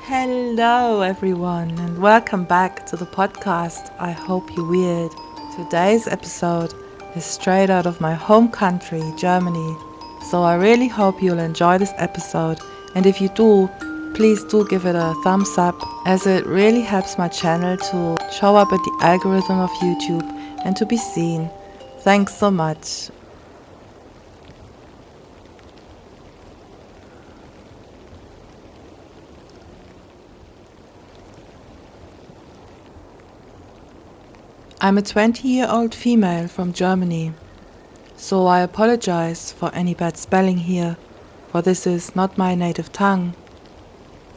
Hello everyone and welcome back to the podcast I Hope You Weird. Today's episode is straight out of my home country, Germany. So I really hope you'll enjoy this episode, and if you do, please do give it a thumbs up, as it really helps my channel to show up at the algorithm of YouTube and to be seen. Thanks so much. I'm a 20-year-old female from Germany, so I apologize for any bad spelling here, for this is not my native tongue.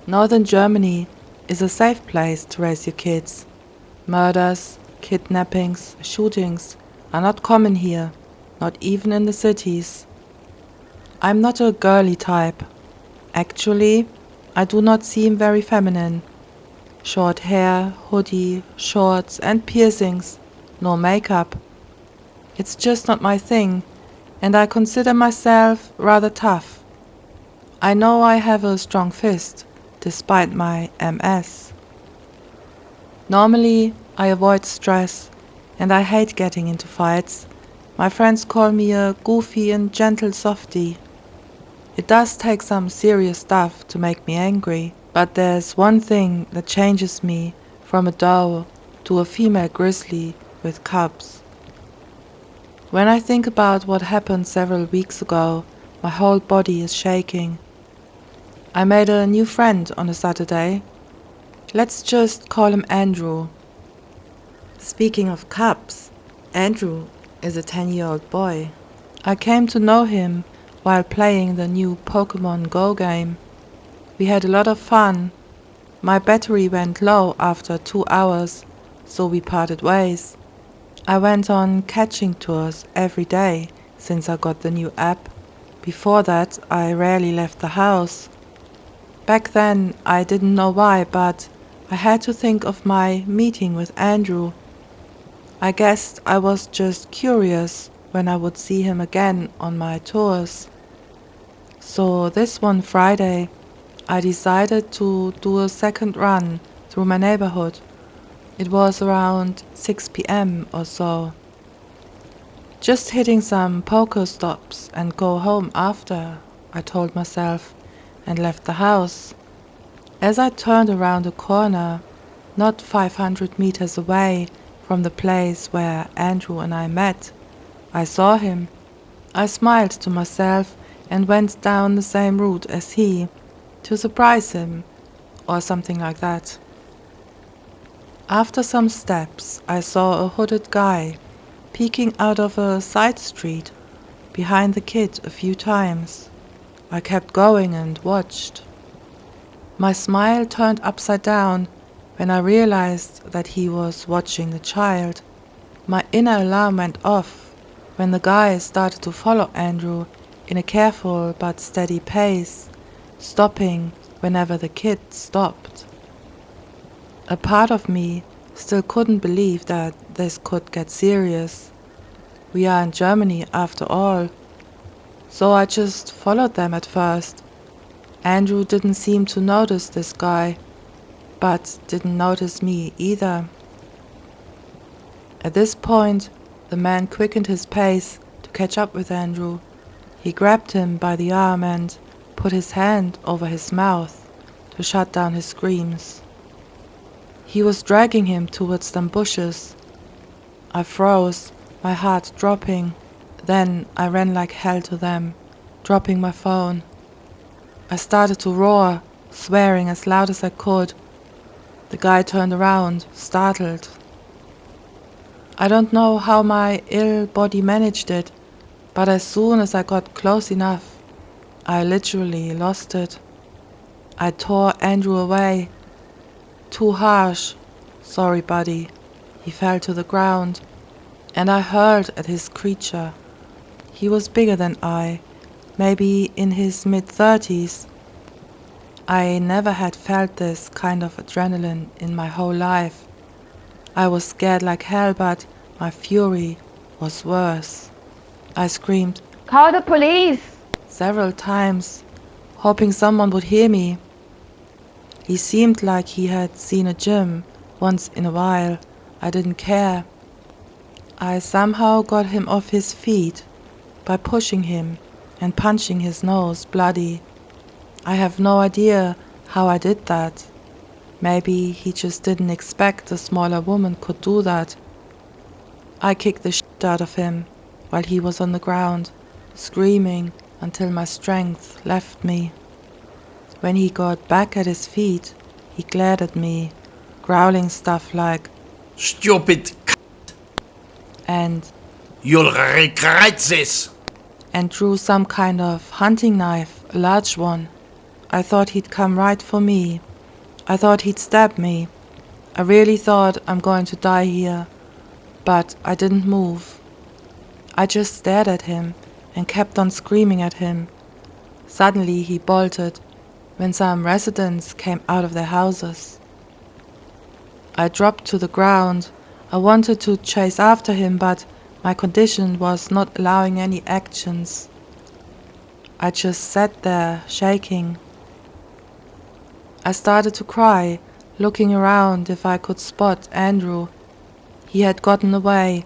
Northern Germany is a safe place to raise your kids. Murders, kidnappings, shootings are not common here, not even in the cities. I'm not a girly type. Actually, I do not seem very feminine. Short hair, hoodie, shorts and piercings, no makeup. It's just not my thing, and I consider myself rather tough. I know I have a strong fist, despite my MS. Normally, I avoid stress, and I hate getting into fights. My friends call me a goofy and gentle softie. It does take some serious stuff to make me angry, but there's one thing that changes me from a doe to a female grizzly with cubs. When I think about what happened several weeks ago, my whole body is shaking. I made a new friend on a Saturday. Let's just call him Andrew. Speaking of cubs, Andrew is a 10-year-old boy. I came to know him while playing the new Pokemon Go game. We had a lot of fun. My battery went low after 2 hours, so we parted ways. I went on catching tours every day since I got the new app. Before that, I rarely left the house. Back then, I didn't know why, but I had to think of my meeting with Andrew. I guessed I was just curious when I would see him again on my tours. So this one Friday, I decided to do a second run through my neighborhood. It was around 6 p.m. or so. Just hitting some poker stops and go home after, I told myself, and left the house. As I turned around a corner, not 500 meters away from the place where Andrew and I met, I saw him. I smiled to myself and went down the same route as he, to surprise him, or something like that. After some steps, I saw a hooded guy peeking out of a side street behind the kid a few times. I kept going and watched. My smile turned upside down when I realized that he was watching the child. My inner alarm went off when the guy started to follow Andrew in a careful but steady pace, stopping whenever the kid stopped. A part of me still couldn't believe that this could get serious. We are in Germany after all. So I just followed them at first. Andrew didn't seem to notice this guy, but didn't notice me either. At this point, the man quickened his pace to catch up with Andrew. He grabbed him by the arm and put his hand over his mouth to shut down his screams. He was dragging him towards some bushes. I froze, my heart dropping. Then I ran like hell to them, dropping my phone. I started to roar, swearing as loud as I could. The guy turned around, startled. I don't know how my ill body managed it, but as soon as I got close enough, I literally lost it. I tore Andrew away. Too harsh. Sorry, buddy. He fell to the ground, and I hurled at his creature. He was bigger than I, maybe in his mid-30s. I never had felt this kind of adrenaline in my whole life. I was scared like hell, but my fury was worse. I screamed, "Call the police!" several times, hoping someone would hear me. He seemed like he had seen a gym once in a while. I didn't care. I somehow got him off his feet by pushing him and punching his nose bloody. I have no idea how I did that. Maybe he just didn't expect a smaller woman could do that. I kicked the shit out of him while he was on the ground, screaming until my strength left me. When he got back at his feet, he glared at me, growling stuff like, "Stupid c***, and you'll regret this," and drew some kind of hunting knife, a large one. I thought he'd come right for me. I thought he'd stab me. I really thought I'm going to die here, but I didn't move. I just stared at him and kept on screaming at him. Suddenly he bolted when some residents came out of their houses. I dropped to the ground. I wanted to chase after him, but my condition was not allowing any actions. I just sat there, shaking. I started to cry, looking around if I could spot Andrew. He had gotten away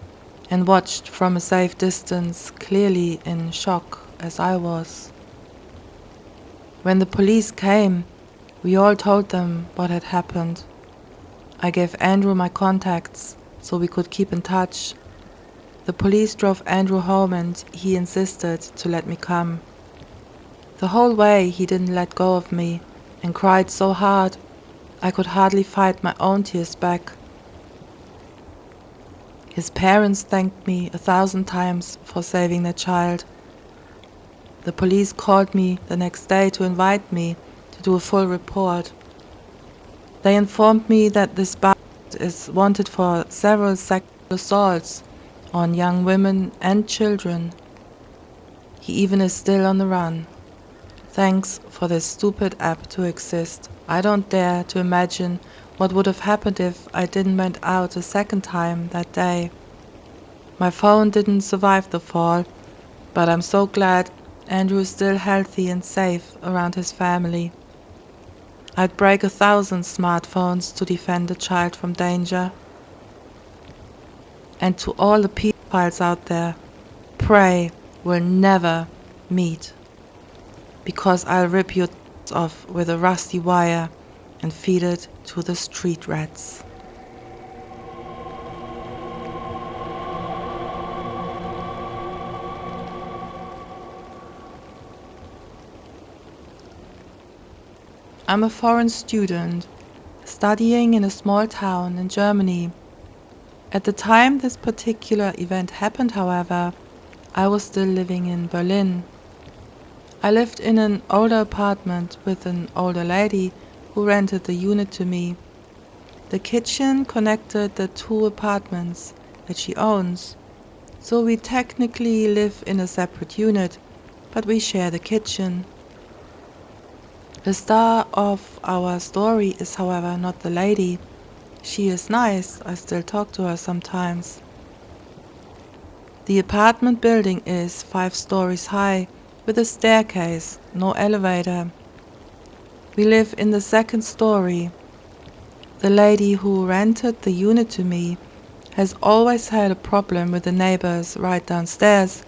and watched from a safe distance, clearly in shock as I was. When the police came, we all told them what had happened. I gave Andrew my contacts so we could keep in touch. The police drove Andrew home and he insisted to let me come. The whole way he didn't let go of me and cried so hard I could hardly fight my own tears back. His parents thanked me 1,000 times for saving their child. The police called me the next day to invite me to do a full report. They informed me that this bastard is wanted for several sexual assaults on young women and children. He even is still on the run. Thanks for this stupid app to exist. I don't dare to imagine what would have happened if I didn't went out a second time that day. My phone didn't survive the fall, but I'm so glad Andrew is still healthy and safe around his family. I'd break 1,000 smartphones to defend a child from danger. And to all the pedophiles out there, pray we'll never meet, because I'll rip your off with a rusty wire and feed it to the street rats. I'm a foreign student, studying in a small town in Germany. At the time this particular event happened, however, I was still living in Berlin. I lived in an older apartment with an older lady who rented the unit to me. The kitchen connected the 2 apartments that she owns, so we technically live in a separate unit, but we share the kitchen. The star of our story is, however, not the lady. She is nice, I still talk to her sometimes. The apartment building is 5 stories high, with a staircase, no elevator. We live in the 2nd story. The lady who rented the unit to me has always had a problem with the neighbors right downstairs,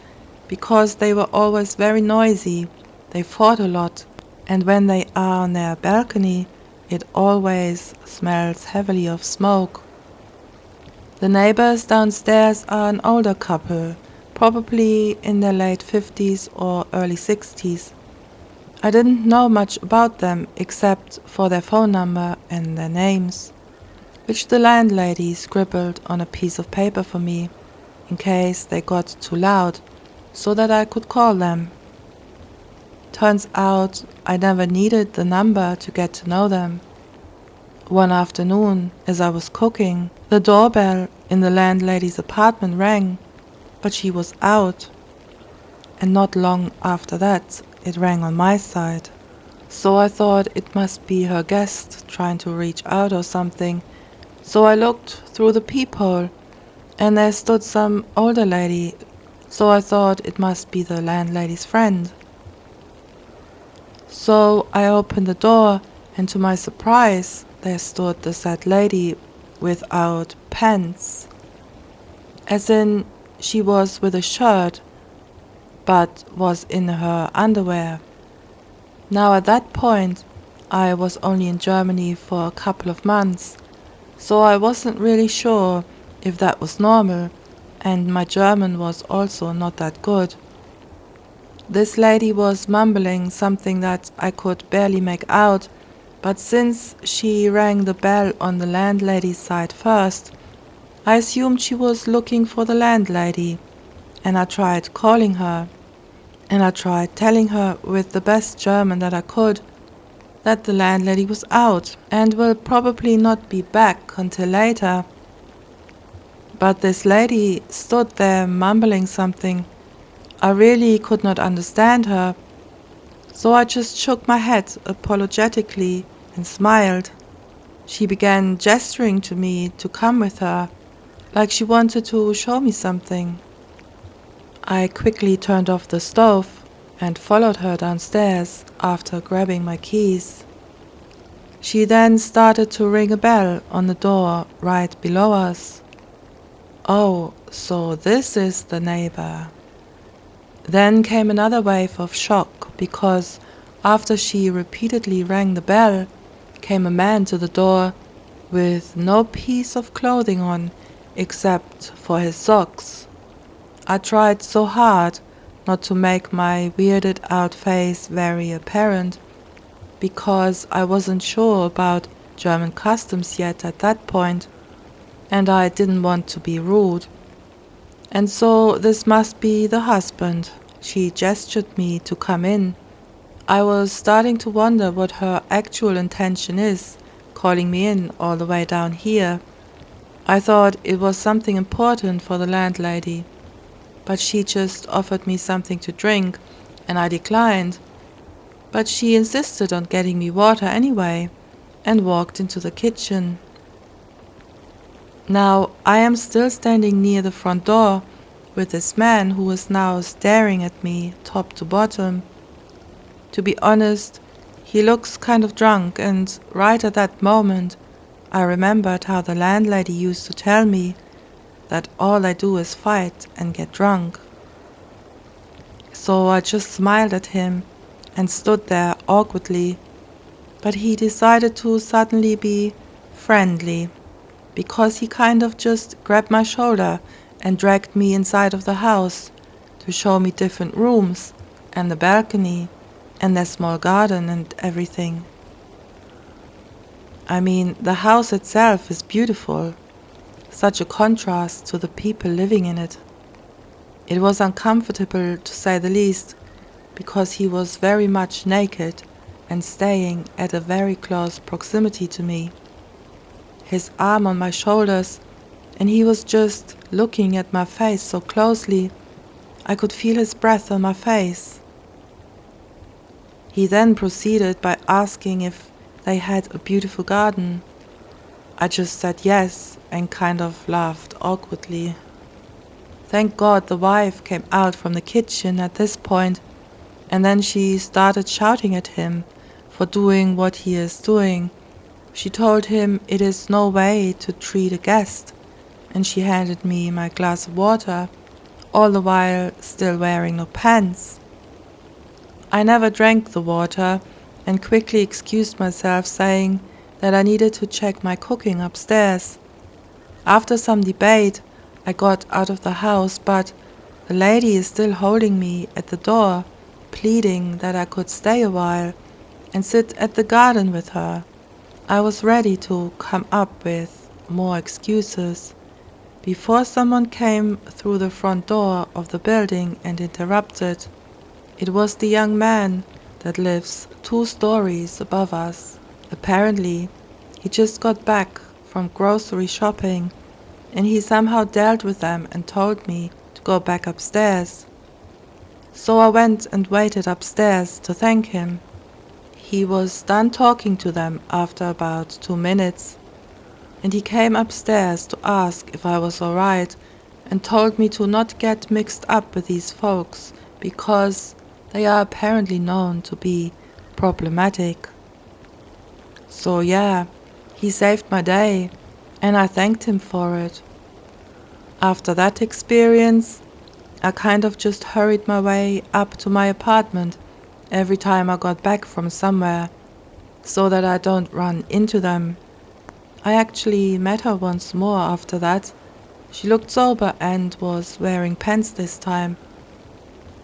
because they were always very noisy. They fought a lot, and when they are on their balcony, it always smells heavily of smoke. The neighbors downstairs are an older couple, probably in their late 50s or early 60s. I didn't know much about them except for their phone number and their names, which the landlady scribbled on a piece of paper for me, in case they got too loud, so that I could call them. Turns out I never needed the number to get to know them. One afternoon, as I was cooking, the doorbell in the landlady's apartment rang, but she was out. And not long after that, it rang on my side. So I thought it must be her guest trying to reach out or something. So I looked through the peephole, and there stood some older lady, so I thought it must be the landlady's friend. So I opened the door and to my surprise, there stood the sad lady without pants. As in, she was with a shirt, but was in her underwear. Now at that point, I was only in Germany for a couple of months, so I wasn't really sure if that was normal, and my German was also not that good. This lady was mumbling something that I could barely make out, but since she rang the bell on the landlady's side first, I assumed she was looking for the landlady, and I tried calling her, and I tried telling her with the best German that I could that the landlady was out and will probably not be back until later. But this lady stood there mumbling something. I really could not understand her, so I just shook my head apologetically and smiled. She began gesturing to me to come with her, like she wanted to show me something. I quickly turned off the stove and followed her downstairs after grabbing my keys. She then started to ring a bell on the door right below us. Oh, so this is the neighbor. Then came another wave of shock because after she repeatedly rang the bell, came a man to the door with no piece of clothing on except for his socks. I tried so hard not to make my weirded out face very apparent, because I wasn't sure about German customs yet at that point, and I didn't want to be rude. And so this must be the husband. She gestured me to come in. I was starting to wonder what her actual intention is, calling me in all the way down here. I thought it was something important for the landlady, but she just offered me something to drink, and I declined. But she insisted on getting me water anyway, and walked into the kitchen. Now I am still standing near the front door with this man who is now staring at me top to bottom. To be honest, he looks kind of drunk, and right at that moment I remembered how the landlady used to tell me that all I do is fight and get drunk. So I just smiled at him and stood there awkwardly, but he decided to suddenly be friendly, because he kind of just grabbed my shoulder and dragged me inside of the house to show me different rooms and the balcony and their small garden and everything. I mean, the house itself is beautiful, such a contrast to the people living in it. It was uncomfortable, to say the least, because he was very much naked and staying at a very close proximity to me, his arm on my shoulders, and he was just looking at my face so closely I could feel his breath on my face. He then proceeded by asking if they had a beautiful garden. I just said yes and kind of laughed awkwardly. Thank God the wife came out from the kitchen at this point, and then she started shouting at him for doing what he is doing. She told him it is no way to treat a guest, and she handed me my glass of water, all the while still wearing no pants. I never drank the water and quickly excused myself, saying that I needed to check my cooking upstairs. After some debate, I got out of the house, but the lady is still holding me at the door, pleading that I could stay a while and sit at the garden with her. I was ready to come up with more excuses before someone came through the front door of the building and interrupted. It was the young man that lives 2 stories above us. Apparently, he just got back from grocery shopping, and he somehow dealt with them and told me to go back upstairs. So I went and waited upstairs to thank him. He was done talking to them after about 2 minutes, and he came upstairs to ask if I was alright and told me to not get mixed up with these folks because they are apparently known to be problematic. So yeah, he saved my day, and I thanked him for it. After that experience, I kind of just hurried my way up to my apartment every time I got back from somewhere, so that I don't run into them. I actually met her once more after that. She looked sober and was wearing pants this time.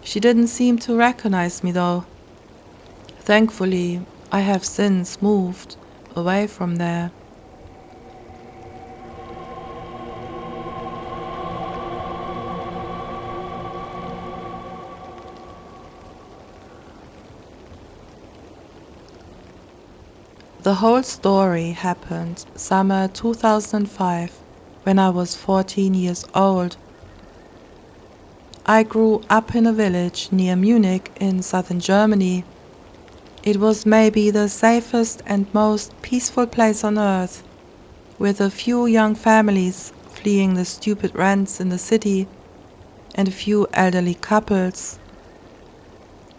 She didn't seem to recognize me though. Thankfully, I have since moved away from there. The whole story happened summer 2005, when I was 14 years old. I grew up in a village near Munich in southern Germany. It was maybe the safest and most peaceful place on earth, with a few young families fleeing the stupid rents in the city and a few elderly couples.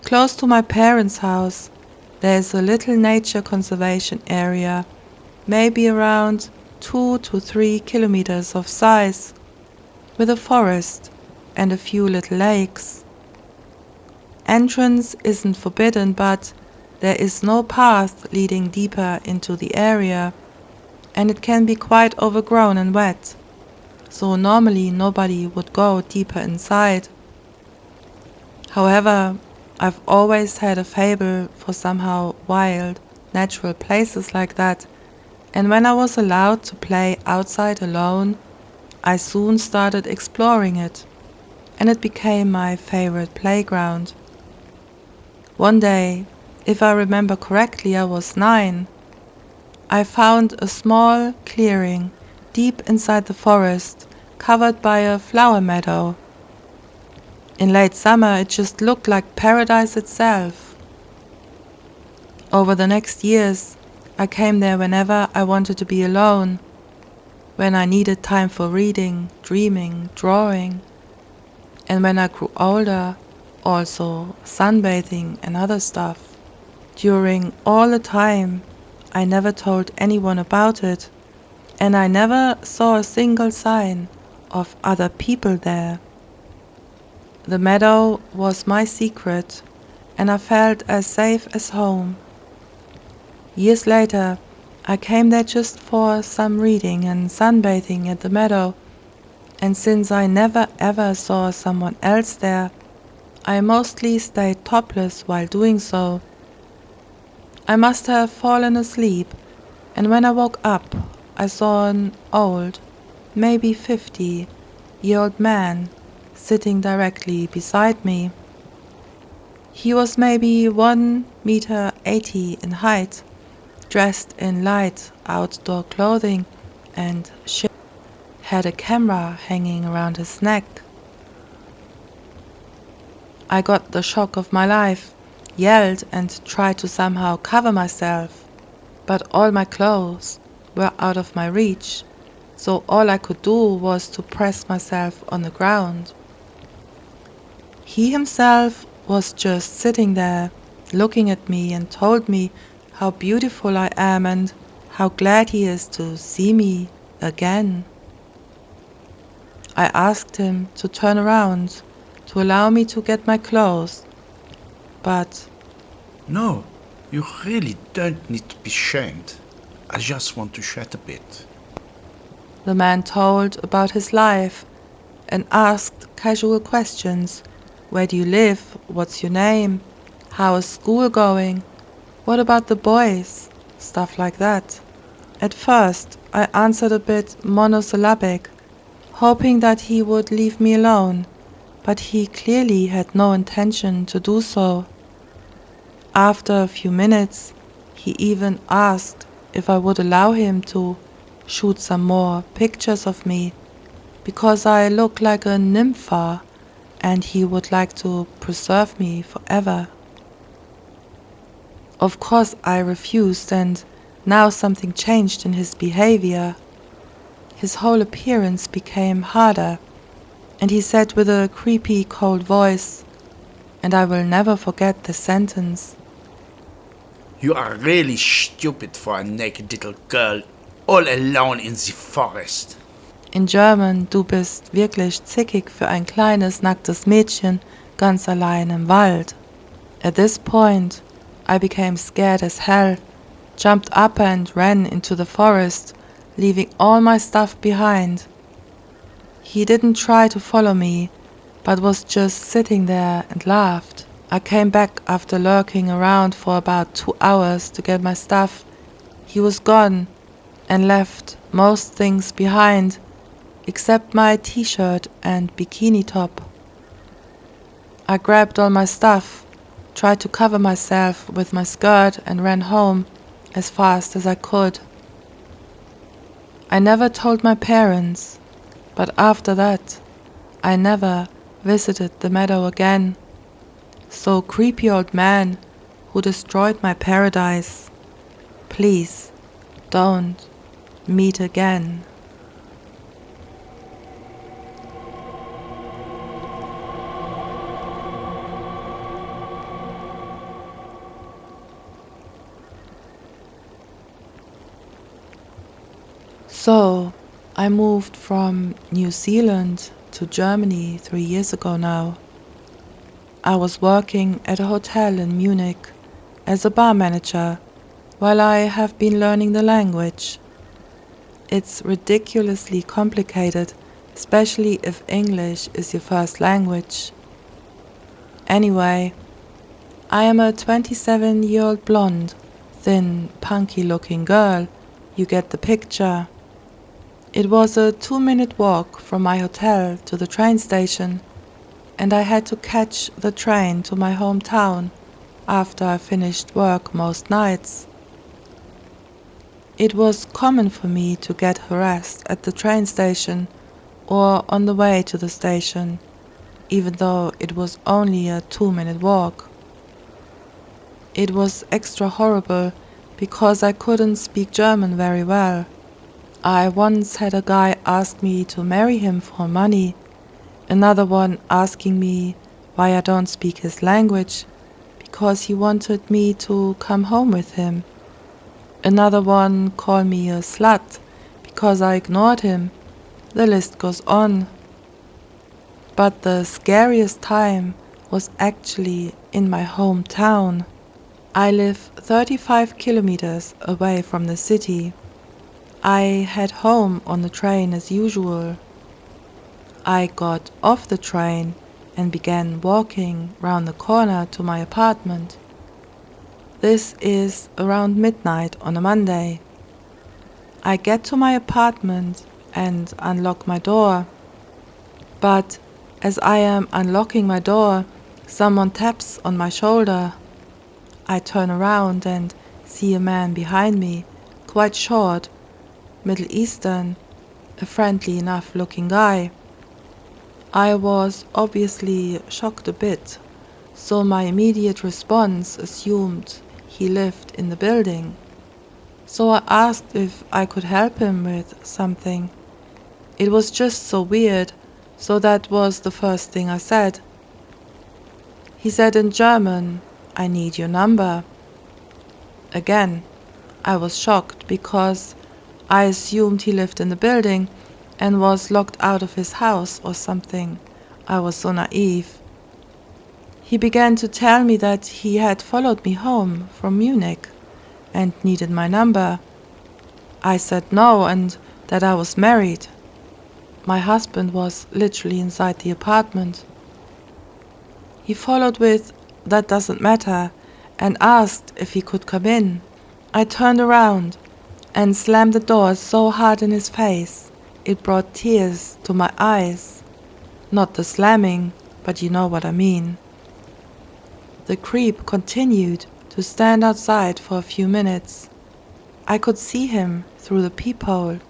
Close to my parents' house, there is a little nature conservation area, maybe around 2 to 3 kilometers of size, with a forest and a few little lakes. Entrance isn't forbidden, but there is no path leading deeper into the area, and it can be quite overgrown and wet, so normally nobody would go deeper inside. However, I've always had a fable for somehow wild, natural places like that, and when I was allowed to play outside alone, I soon started exploring it, and it became my favorite playground. One day, if I remember correctly, I was 9. I found a small clearing deep inside the forest, covered by a flower meadow. In late summer, it just looked like paradise itself. Over the next years, I came there whenever I wanted to be alone, when I needed time for reading, dreaming, drawing, and when I grew older, also sunbathing and other stuff. During all the time, I never told anyone about it, and I never saw a single sign of other people there. The meadow was my secret, and I felt as safe as home. Years later, I came there just for some reading and sunbathing at the meadow, and since I never ever saw someone else there, I mostly stayed topless while doing so. I must have fallen asleep, and when I woke up, I saw an old, maybe 50-year-old man sitting directly beside me. He was maybe 1.80 meters in height, dressed in light outdoor clothing, and had a camera hanging around his neck. I got the shock of my life, yelled and tried to somehow cover myself, but all my clothes were out of my reach, so all I could do was to press myself on the ground. He himself was just sitting there, looking at me, and told me how beautiful I am and how glad he is to see me again. I asked him to turn around, to allow me to get my clothes, but No, you really don't need to be ashamed. I just want to chat a bit. the man told about his life and asked casual questions. Where do you live? What's your name? How is school going? What about the boys? Stuff like that. At first, I answered a bit monosyllabic, hoping that he would leave me alone, but he clearly had no intention to do so. After a few minutes, he even asked if I would allow him to shoot some more pictures of me, because I look like a nympha and he would like to preserve me forever. Of course I refused, and now something changed in his behavior. His whole appearance became harder, and he said with a creepy cold voice, and I will never forget the sentence, You are really stupid for a naked little girl all alone in the forest. In German, du bist wirklich zickig für ein kleines, nacktes Mädchen, ganz allein im Wald. At this point, I became scared as hell, jumped up and ran into the forest, leaving all my stuff behind. He didn't try to follow me, but was just sitting there and laughed. I came back after lurking around for about 2 hours to get my stuff. He was gone and left most things behind, except my t-shirt and bikini top. I grabbed all my stuff, tried to cover myself with my skirt and ran home as fast as I could. I never told my parents, but after that, I never visited the meadow again. So creepy old man who destroyed my paradise, please don't meet again. So, I moved from New Zealand to Germany 3 years ago now. I was working at a hotel in Munich as a bar manager while I have been learning the language. It's ridiculously complicated, especially if English is your first language. Anyway, I am a 27-year-old blonde, thin, punky-looking girl. You get the picture. It was a 2-minute walk from my hotel to the train station, and I had to catch the train to my hometown after I finished work most nights. It was common for me to get harassed at the train station or on the way to the station, even though it was only a 2-minute walk. It was extra horrible because I couldn't speak German very well. I once had a guy ask me to marry him for money, another one asking me why I don't speak his language because he wanted me to come home with him. Another one called me a slut because I ignored him. The list goes on. But the scariest time was actually in my hometown. I live 35 kilometers away from the city. I head home on the train as usual. I got off the train and began walking round the corner to my apartment. This is around midnight on a Monday. I get to my apartment and unlock my door. But as I am unlocking my door, someone taps on my shoulder. I turn around and see a man behind me, quite short, Middle Eastern, a friendly enough looking guy. I was obviously shocked a bit, so my immediate response assumed he lived in the building. So I asked if I could help him with something. It was just so weird, so that was the first thing I said. He said in German, "I need your number." Again, I was shocked because I assumed he lived in the building and was locked out of his house or something. I was so naive. He began to tell me that he had followed me home from Munich and needed my number. I said no and that I was married. My husband was literally inside the apartment. He followed with, "That doesn't matter," and asked if he could come in. I turned around and slammed the door so hard in his face, it brought tears to my eyes. Not the slamming, but you know what I mean. The creep continued to stand outside for a few minutes. I could see him through the peephole.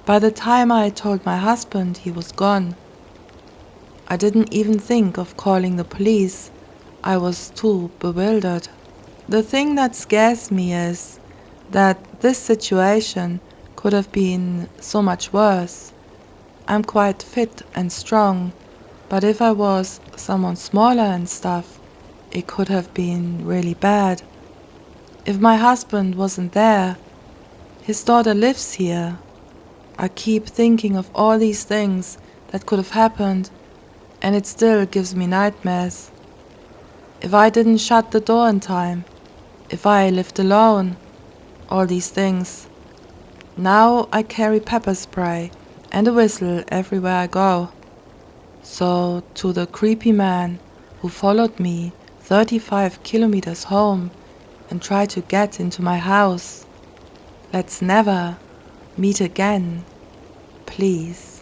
By the time I told my husband, he was gone. I didn't even think of calling the police. I was too bewildered. The thing that scares me is that this situation could have been so much worse. I'm quite fit and strong, but if I was someone smaller and stuff, it could have been really bad. If my husband wasn't there, his daughter lives here. I keep thinking of all these things that could have happened, and it still gives me nightmares. If I didn't shut the door in time, if I lived alone, all these things. Now I carry pepper spray and a whistle everywhere I go. So to the creepy man who followed me 35 kilometers home and tried to get into my house, let's never meet again, please.